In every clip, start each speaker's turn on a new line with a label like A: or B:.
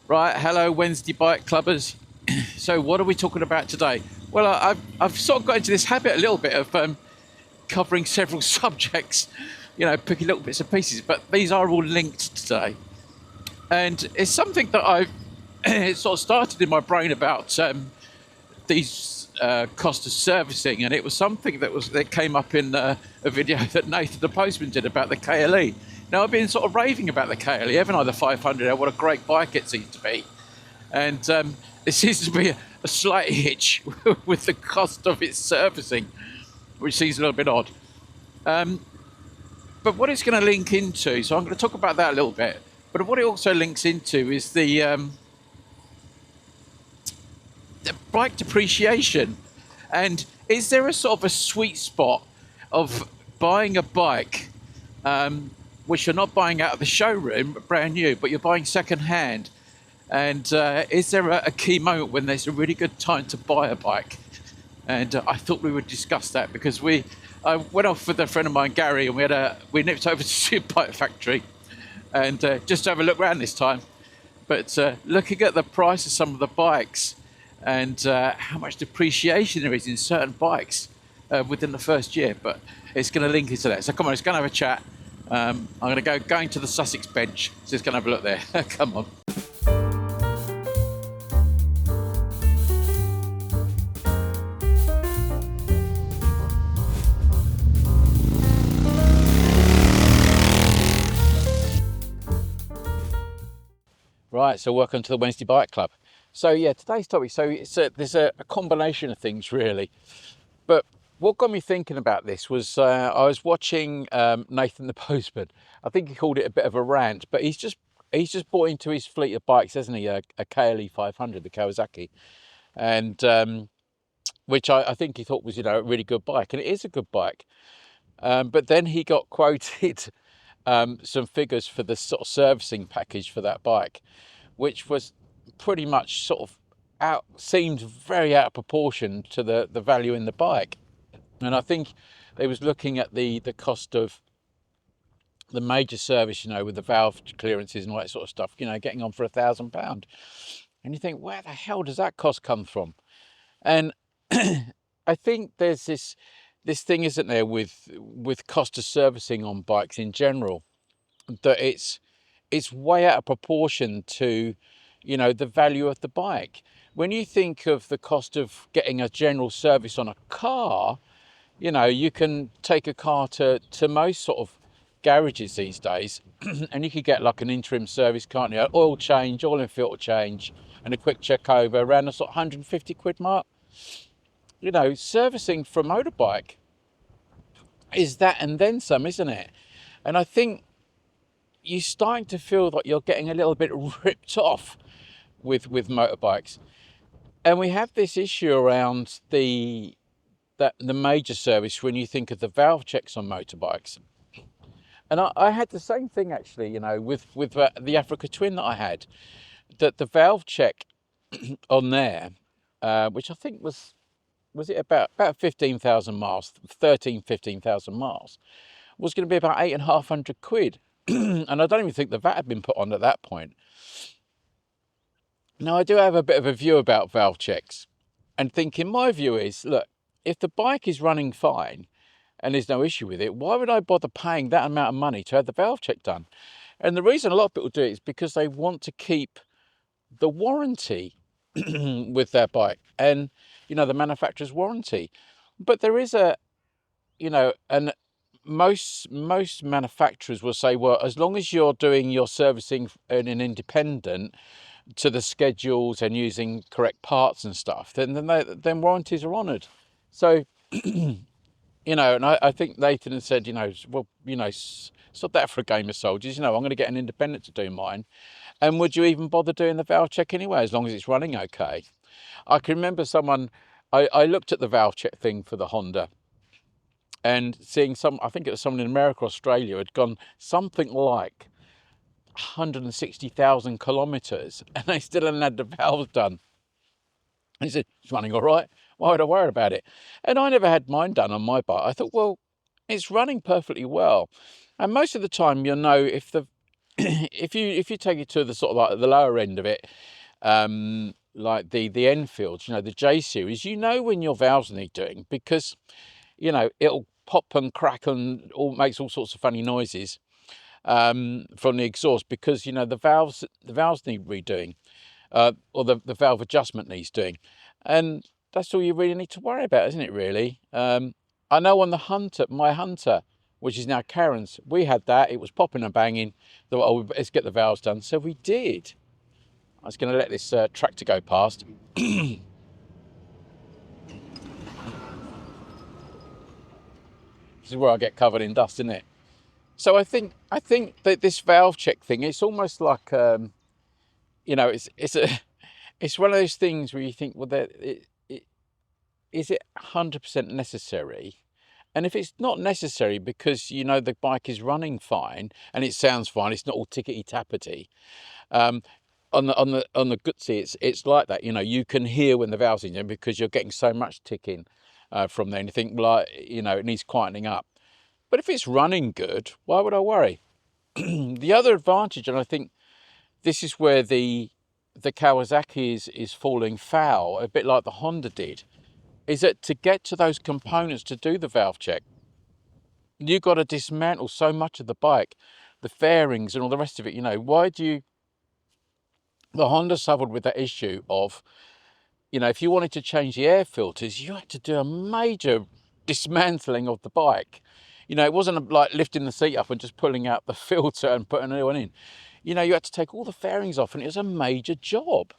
A: Right, hello Wednesday bike clubbers. So what are we talking about today? Well, I've sort of got into this habit a little bit of covering several subjects, picking little bits and pieces, but these are all linked today. And it's something that I've it sort of started in my brain about these cost of servicing, and it was something that came up in a video that Nathan the postman did about the KLE. Now I've been sort of raving about the KLE, haven't I? The 500, what a great bike it seems to be, and it seems to be a slight hitch with the cost of its servicing, which seems a little bit odd. But what it's going to link into, so I'm going to talk about that a little bit. But what it also links into is the bike depreciation. And is there a sort of a sweet spot of buying a bike, which you're not buying out of the showroom, brand new, but you're buying second hand? And is there a key moment when there's a really good time to buy a bike? And I thought we would discuss that because I went off with a friend of mine, Gary, and we nipped over to Superbike Factory and just to have a look around this time. But looking at the price of some of the bikes and how much depreciation there is in certain bikes within the first year, but it's going to link into that. So come on, let's go and have a chat. I'm going to go into the Sussex bench, so let's go and have a look there. Come on. Right, so welcome to the Wednesday Bike Club. So yeah, today's topic, there's a combination of things really. But what got me thinking about this was I was watching Nathan the postman. I think he called it a bit of a rant, but he's just bought into his fleet of bikes, hasn't he? A KLE500, the Kawasaki, and which I think he thought was a really good bike, and it is a good bike. But then he got quoted some figures for the sort of servicing package for that bike, which was pretty much sort of seemed very out of proportion to the value in the bike. And I think they was looking at the cost of the major service, with the valve clearances and all that sort of stuff, getting on for £1,000. And you think, where the hell does that cost come from? And I think there's this thing, isn't there, with cost of servicing on bikes in general, that it's way out of proportion to the value of the bike. When you think of the cost of getting a general service on a car, you can take a car to most sort of garages these days and you could get like an interim service, can't you? Oil change, oil and filter change, and a quick check over around the sort of 150 quid mark. Servicing for a motorbike is that and then some, isn't it? And I think you're starting to feel that you're getting a little bit ripped off with motorbikes. And we have this issue around the major service when you think of the valve checks on motorbikes. And I had the same thing actually, with the Africa Twin that I had, that the valve check on there, which I think was it about 15,000 miles, 15,000 miles, was going to be about 8,500 quid. And I don't even think the VAT had been put on at that point. Now, I do have a bit of a view about valve checks and thinking, my view is, look, if the bike is running fine and there's no issue with it, why would I bother paying that amount of money to have the valve check done? And the reason a lot of people do it is because they want to keep the warranty with their bike and, the manufacturer's warranty. But there is and most manufacturers will say, well, as long as you're doing your servicing in an independent to the schedules and using correct parts and stuff, then warranties are honoured. So, and I think Nathan had said, stop that for a game of soldiers. I'm going to get an independent to do mine. And would you even bother doing the valve check anyway, as long as it's running okay? I can remember I looked at the valve check thing for the Honda and seeing I think it was someone in America, Australia, had gone something like 160,000 kilometres and they still hadn't had the valves done. And he said, it's running all right. Why would I worry about it? And I never had mine done on my bike. I thought, well, it's running perfectly well. And most of the time, if the if you take it to the sort of like the lower end of it, like the Enfields, you know, the J series, you know when your valves need doing, because you know it'll pop and crack and makes all sorts of funny noises from the exhaust, because you know the valves need redoing, or the valve adjustment needs doing, and that's all you really need to worry about, isn't it, really? I know on the Hunter, my Hunter, which is now Karen's, we had that. It was popping and banging. Thought, oh, let's get the valves done. So we did. I was going to let this tractor go past. This is where I get covered in dust, isn't it? So I think that this valve check thing, it's almost like, you know, it's one of those things where you think, well, is it 100% necessary? And if it's not necessary because you know the bike is running fine and it sounds fine, it's not all tickety tappety. On the Gutsi, it's like that. You know, you can hear when the valve's in because you're getting so much ticking from there, and you think, like, you know, it needs quietening up. But if it's running good, why would I worry? The other advantage, and I think this is where the Kawasaki is falling foul, a bit like the Honda did, is that to get to those components to do the valve check, you've got to dismantle so much of the bike, the fairings and all the rest of it. You know, the Honda suffered with that issue of, you know, if you wanted to change the air filters, you had to do a major dismantling of the bike. You know, it wasn't like lifting the seat up and just pulling out the filter and putting a new one in. You know, you had to take all the fairings off, and it was a major job.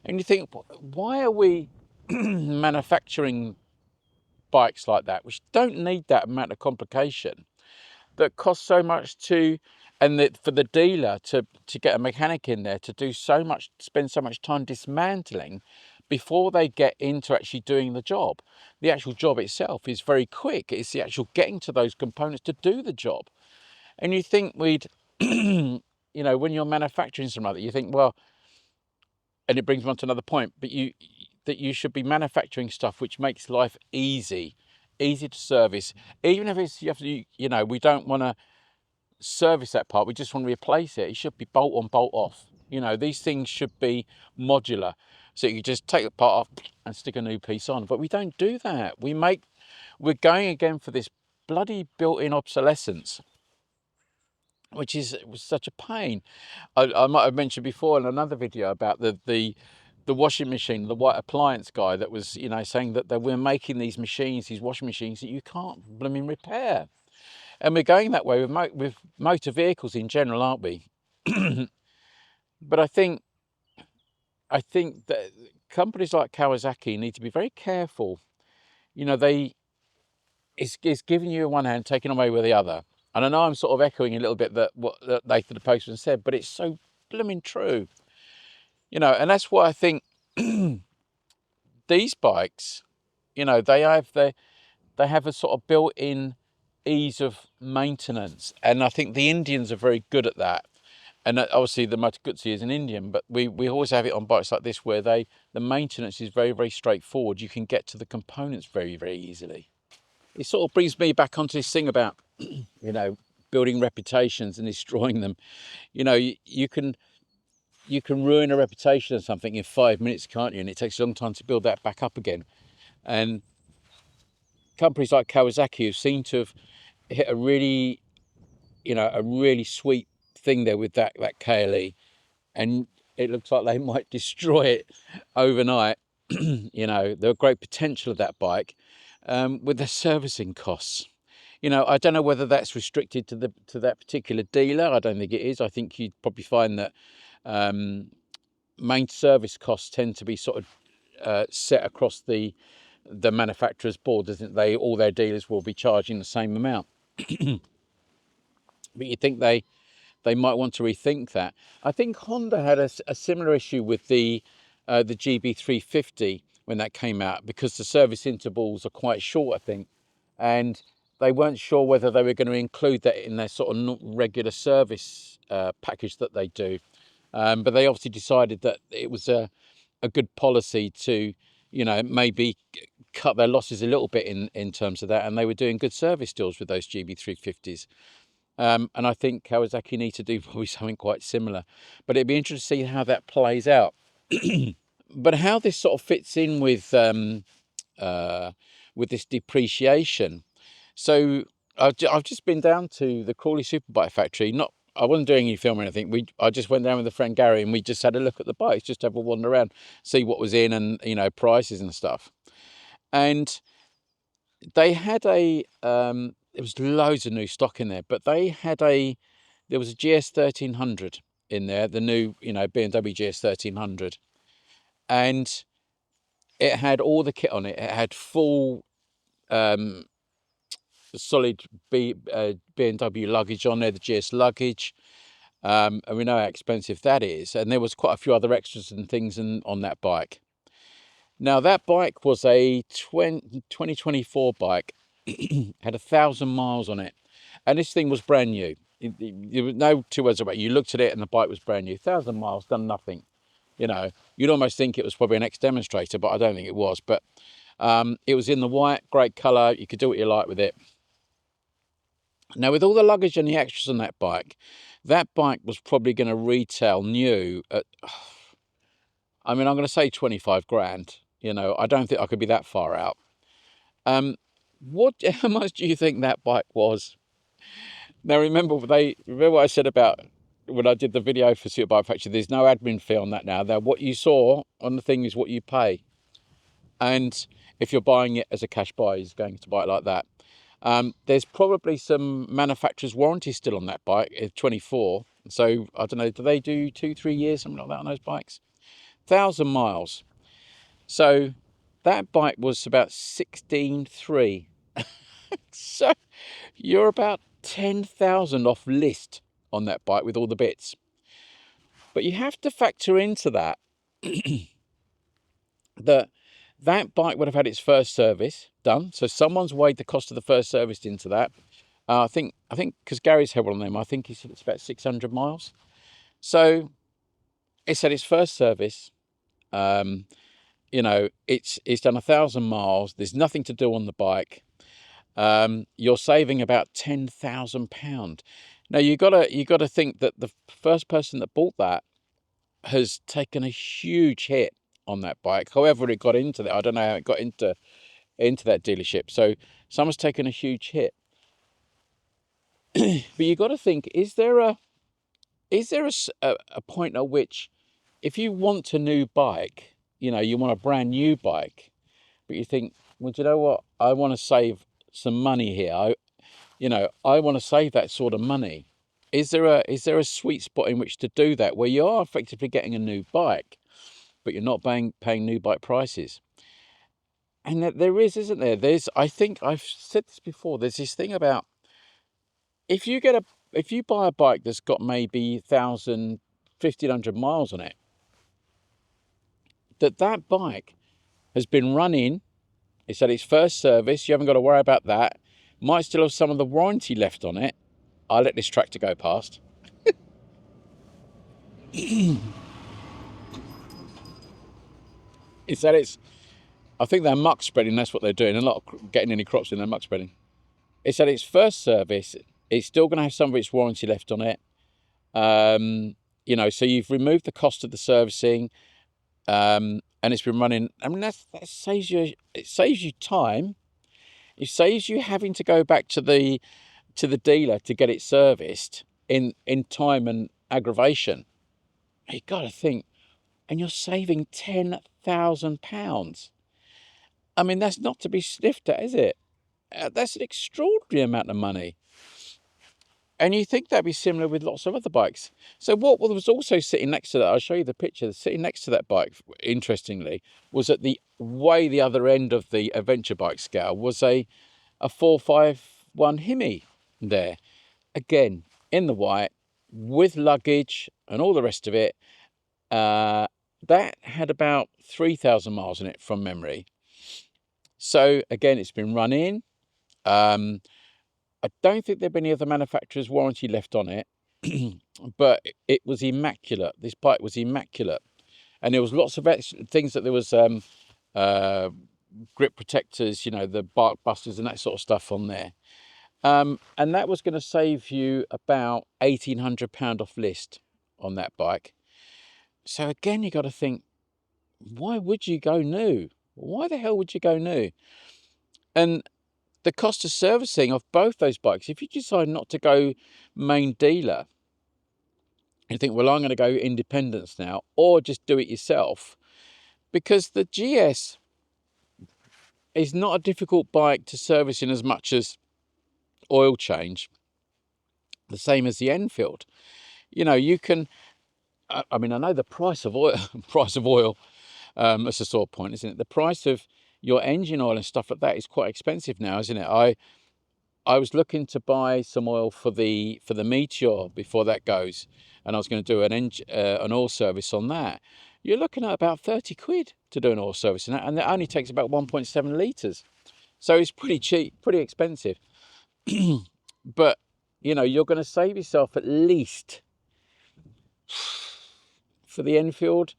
A: And you think, why are we manufacturing bikes like that, which don't need that amount of complication, that cost so much to, and that for the dealer to get a mechanic in there to do so much, spend so much time dismantling before they get into actually doing the job. The actual job itself is very quick. It's the actual getting to those components to do the job. And you think you know, when you're manufacturing something like that, you think, well, and it brings me on to another point, but that you should be manufacturing stuff which makes life easy to service, even if it's, you know, we don't want to service that part, we just want to replace it. It should be bolt on, bolt off. You know, these things should be modular, so you just take the part off and stick a new piece on. But we don't do that. We're going again for this bloody built-in obsolescence, which was such a pain. I might have mentioned before in another video about the washing machine, the white appliance guy that was, you know, saying that we're making these machines, these washing machines, that you can't blooming repair. And we're going that way with motor vehicles in general, aren't we? But I think that companies like Kawasaki need to be very careful. You know, it's giving you one hand, taking away with the other. And I know I'm sort of echoing a little bit that what Nathan the postman said, but it's so blooming true. You know, and that's why I think these bikes, you know, they have a sort of built-in ease of maintenance, and I think the Indians are very good at that. And obviously the Moto Guzzi is an Indian, but we always have it on bikes like this where the maintenance is very, very straightforward. You can get to the components very, very easily. It sort of brings me back onto this thing about, you know, building reputations and destroying them. You know, you can ruin a reputation of something in 5 minutes, can't you? And it takes a long time to build that back up again. And companies like Kawasaki have seem to have hit a really, you know, a really sweet thing there with that KLE, and it looks like they might destroy it overnight. You know, the great potential of that bike, with the servicing costs. You know, I don't know whether that's restricted to that particular dealer. I don't think it is. I think you'd probably find that main service costs tend to be sort of set across the manufacturer's board, doesn't they? All their dealers will be charging the same amount. But you think they might want to rethink that. I think Honda had a similar issue with the GB350 when that came out, because the service intervals are quite short, I think, and they weren't sure whether they were going to include that in their sort of regular service package that they do. But they obviously decided that it was a good policy to, you know, maybe cut their losses a little bit in terms of that, and they were doing good service deals with those GB350s. And I think Kawasaki need to do probably something quite similar. But it'd be interesting to see how that plays out. But how this sort of fits in with this depreciation. So I've just been down to the Crawley Superbike factory. I wasn't doing any film or anything. I just went down with a friend Gary, and we just had a look at the bikes, just have a wander around, see what was in, and prices and stuff. And they had there was loads of new stock in there, but there was a GS 1300 in there, the new BMW GS 1300, and it had all the kit on it. It had full solid BMW luggage on there, the GS luggage, and we know how expensive that is. And there was quite a few other extras and things on that bike. Now that bike was a 2024 bike, had 1,000 miles on it, and this thing was brand new. There was no two words about it. You looked at it and the bike was brand new. 1,000 miles, done nothing. You'd almost think it was probably an ex-demonstrator, but I don't think it was. But it was in the white, great colour. You could do what you like with it. Now, with all the luggage and the extras on that bike was probably going to retail new at, I mean, I'm going to say 25 grand. I don't think I could be that far out. How much do you think that bike was? Now, remember what I said about when I did the video for Superbike Factory, there's no admin fee on that now. Now, what you saw on the thing is what you pay. And if you're buying it as a cash buy, you're going to buy it like that. There's probably some manufacturer's warranty still on that bike, 24. So, I don't know, do they do 2-3 years, something like that on those bikes? 1,000 miles. So, that bike was about 16.3. So, you're about 10,000 off list on that bike with all the bits. But you have to factor into that that bike would have had its first service done. So someone's weighed the cost of the first service into that. I think because Gary's had one of them, I think he said it's about 600 miles. So it's had its first service. It's done 1,000 miles. There's nothing to do on the bike. You're saving about £10,000. Now you gotta think that the first person that bought that has taken a huge hit on that bike. However it got into that, I don't know how it got into that dealership. So someone's taken a huge hit. But you got to think: is there a point at which, if you want a new bike, you want a brand new bike, but you think, well, do you know what? I want to save some money here. I want to save that sort of money. Is there a sweet spot in which to do that, where you are effectively getting a new bike, but you're not paying new bike prices? And there is, isn't there? I think I've said this before. There's this thing about if you buy a bike that's got maybe 1,000, 1,500 miles on it, that bike has been running. It's had its first service. You haven't got to worry about that. Might still have some of the warranty left on it. I'll let this tractor go past. I think they're muck spreading. That's what they're doing. A lot of getting any crops in, they're muck spreading. It's had its first service. It's still going to have some of its warranty left on it. So you've removed the cost of the servicing, and it's been running. I mean, that saves you. It saves you time. It saves you having to go back to the dealer to get it serviced in time and aggravation. You got to think, and you're saving £10,000. I mean, that's not to be sniffed at, is it? That's an extraordinary amount of money. And you think that'd be similar with lots of other bikes. So what was also sitting next to that, I'll show you the picture, sitting next to that bike, interestingly, was at the other end of the adventure bike scale, was a 451 Hemi there. Again, in the white, with luggage and all the rest of it. That had about 3,000 miles in it from memory. So again, it's been running. I don't think there'd be any other manufacturer's warranty left on it, but it was immaculate. This bike was immaculate, and there was lots of things that there was grip protectors, the bark busters and that sort of stuff on there. And that was going to save you about £1,800 off list on that bike. So again, you got to think, why would you go new? Why the hell would you go new? And the cost of servicing of both those bikes, if you decide not to go main dealer, you think, well, I'm going to go independence now, or just do it yourself, because the GS is not a difficult bike to service in as much as oil change, the same as the Enfield. You know, you can, I mean, I know the price of oil, that's a sore point, isn't it? The price of your engine oil and stuff like that is quite expensive now, isn't it? I was looking to buy some oil for the Meteor before that goes, and I was going to do an oil service on that. You're looking at about 30 quid to do an oil service, and that only takes about 1.7 litres. So it's pretty cheap, pretty expensive. But, you know, you're going to save yourself at least, for the Enfield,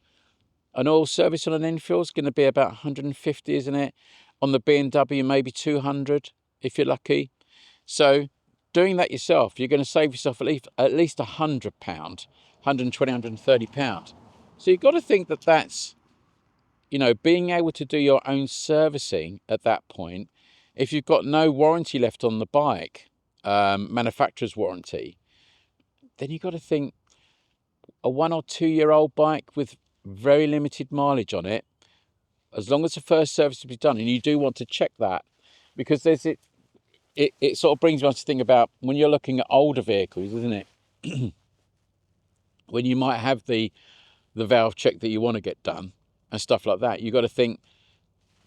A: an oil service on an Enfield is going to be about 150, isn't it? On the BMW, maybe 200 if you're lucky. So doing that yourself, you're going to save yourself at least £100, 120, £130. So you've got to think that that's, you know, being able to do your own servicing at that point. If you've got no warranty left on the bike, manufacturer's warranty, then you've got to think a 1 or 2 year old bike with very limited mileage on it, as long as the first service has been done, and you do want to check that, because there's it sort of brings me on to think about when you're looking at older vehicles, isn't it? When you might have the valve check that you want to get done and stuff like that, you've got to think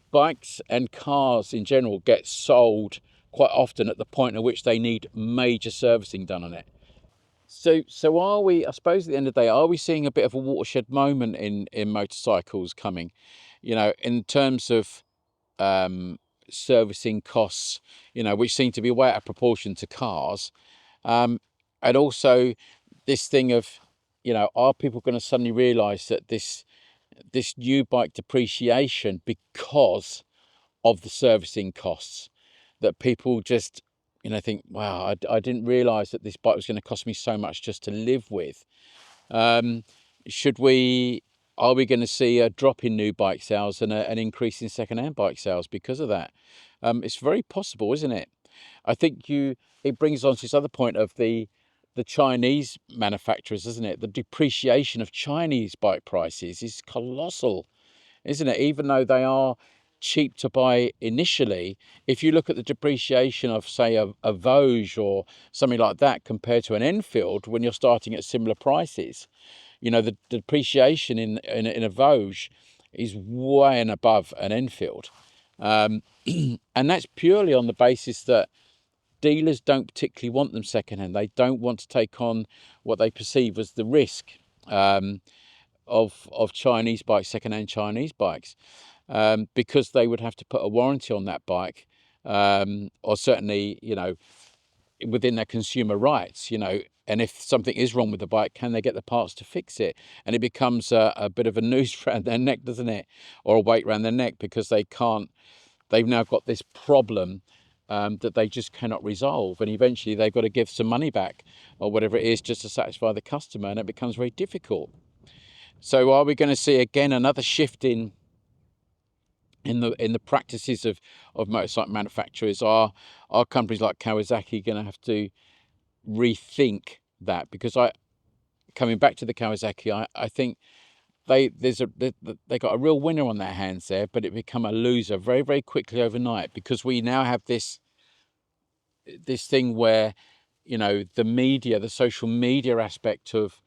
A: bikes and cars in general get sold quite often at the point at which they need major servicing done on it. So are we, I suppose at the end of the day, are we seeing a bit of a watershed moment in motorcycles coming, you know, in terms of servicing costs, you know, which seem to be way out of proportion to cars, and also this thing of, you know, are people going to suddenly realise that this new bike depreciation, because of the servicing costs, that people just, you know, think, wow, I didn't realise that this bike was going to cost me so much just to live with. Should we, are we going to see a drop in new bike sales and an increase in second-hand bike sales because of that? It's very possible, isn't it? I think it brings on to this other point of the Chinese manufacturers, isn't it? The depreciation of Chinese bike prices is colossal, isn't it? Even though they are cheap to buy initially, if you look at the depreciation of, say, a Vosges or something like that compared to an Enfield, when you're starting at similar prices, you know, the depreciation in a Vosges is way and above an Enfield. And that's purely on the basis that dealers don't particularly want them secondhand. They don't want to take on what they perceive as the risk of Chinese bikes, secondhand Chinese bikes, because they would have to put a warranty on that bike, or certainly, you know, within their consumer rights, you know, and if something is wrong with the bike, can they get the parts to fix it? And it becomes a bit of a noose around their neck, doesn't it? Or a weight around their neck, because they can't, they've now got this problem that they just cannot resolve. And eventually they've got to give some money back or whatever it is just to satisfy the customer, and it becomes very difficult. So are we going to see again another shift in the practices of motorcycle manufacturers? Are companies like Kawasaki going to have to rethink that? Because coming back to the Kawasaki, I think they got a real winner on their hands there, but it become a loser very, very quickly overnight, because we now have this thing where, you know, the media, the social media aspect of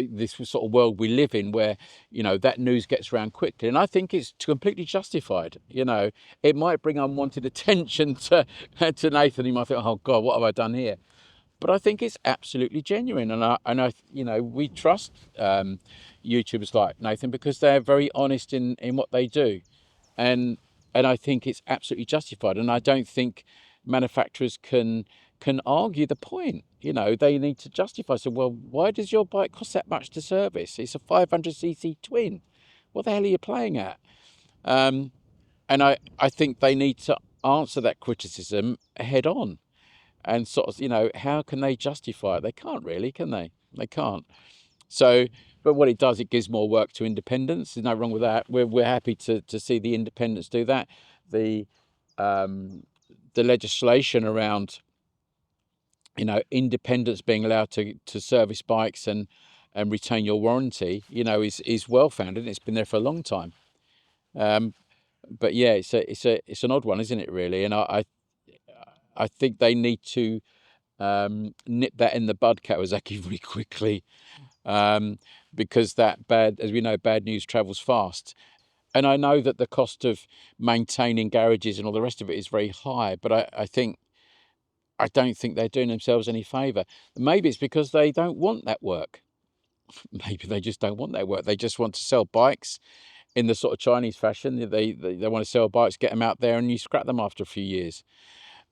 A: this sort of world we live in, where, you know, that news gets around quickly, and I think it's completely justified. You know, it might bring unwanted attention to Nathan. He might think, oh God, what have I done here? But I think it's absolutely genuine, and I you know, we trust YouTubers like Nathan because they're very honest in what they do, and I think it's absolutely justified, and I don't think manufacturers can argue the point. You know, they need to justify. So, well, why does your bike cost that much to service? It's a 500cc twin. What the hell are you playing at? And I think they need to answer that criticism head on and sort of, you know, how can they justify it? They can't really, can they? They can't. So, but what it does, it gives more work to independents. There's no wrong with that. We're happy to see the independents do that. The legislation around, you know, independents being allowed to service bikes and retain your warranty, you know, is well founded. It's been there for a long time. But yeah, it's an odd one, isn't it? Really, and I think they need to nip that in the bud, Kawasaki, very quickly, because that bad, as we know, bad news travels fast. And I know that the cost of maintaining garages and all the rest of it is very high, but I don't think they're doing themselves any favour. Maybe it's because they don't want that work. Maybe they just don't want that work. They just want to sell bikes in the sort of Chinese fashion. They want to sell bikes, get them out there, and you scrap them after a few years.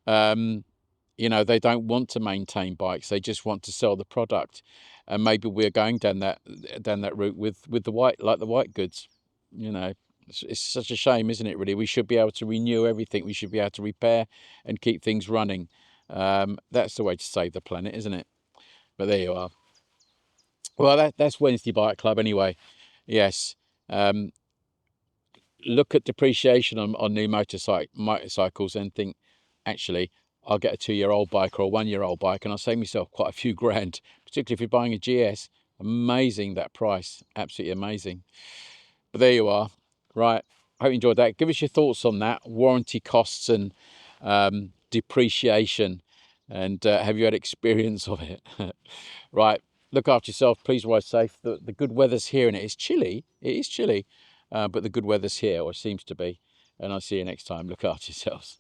A: You know, they don't want to maintain bikes. They just want to sell the product. And maybe we're going down that route with the white goods. You know, it's such a shame, isn't it? Really, we should be able to renew everything. We should be able to repair and keep things running. That's the way to save the planet, isn't it? But there you are. Well, that's Wednesday Bike Club anyway. Yes. Look at depreciation on new motorcycles and think, actually, I'll get a 2-year-old bike or a 1-year-old bike and I'll save myself quite a few grand, particularly if you're buying a GS. Amazing, that price. Absolutely amazing. But there you are. Right. I hope you enjoyed that. Give us your thoughts on that. Warranty costs and depreciation. And have you had experience of it? Right. Look after yourself. Please ride safe. The good weather's here and it is chilly. It is chilly. But the good weather's here, or seems to be. And I'll see you next time. Look after yourselves.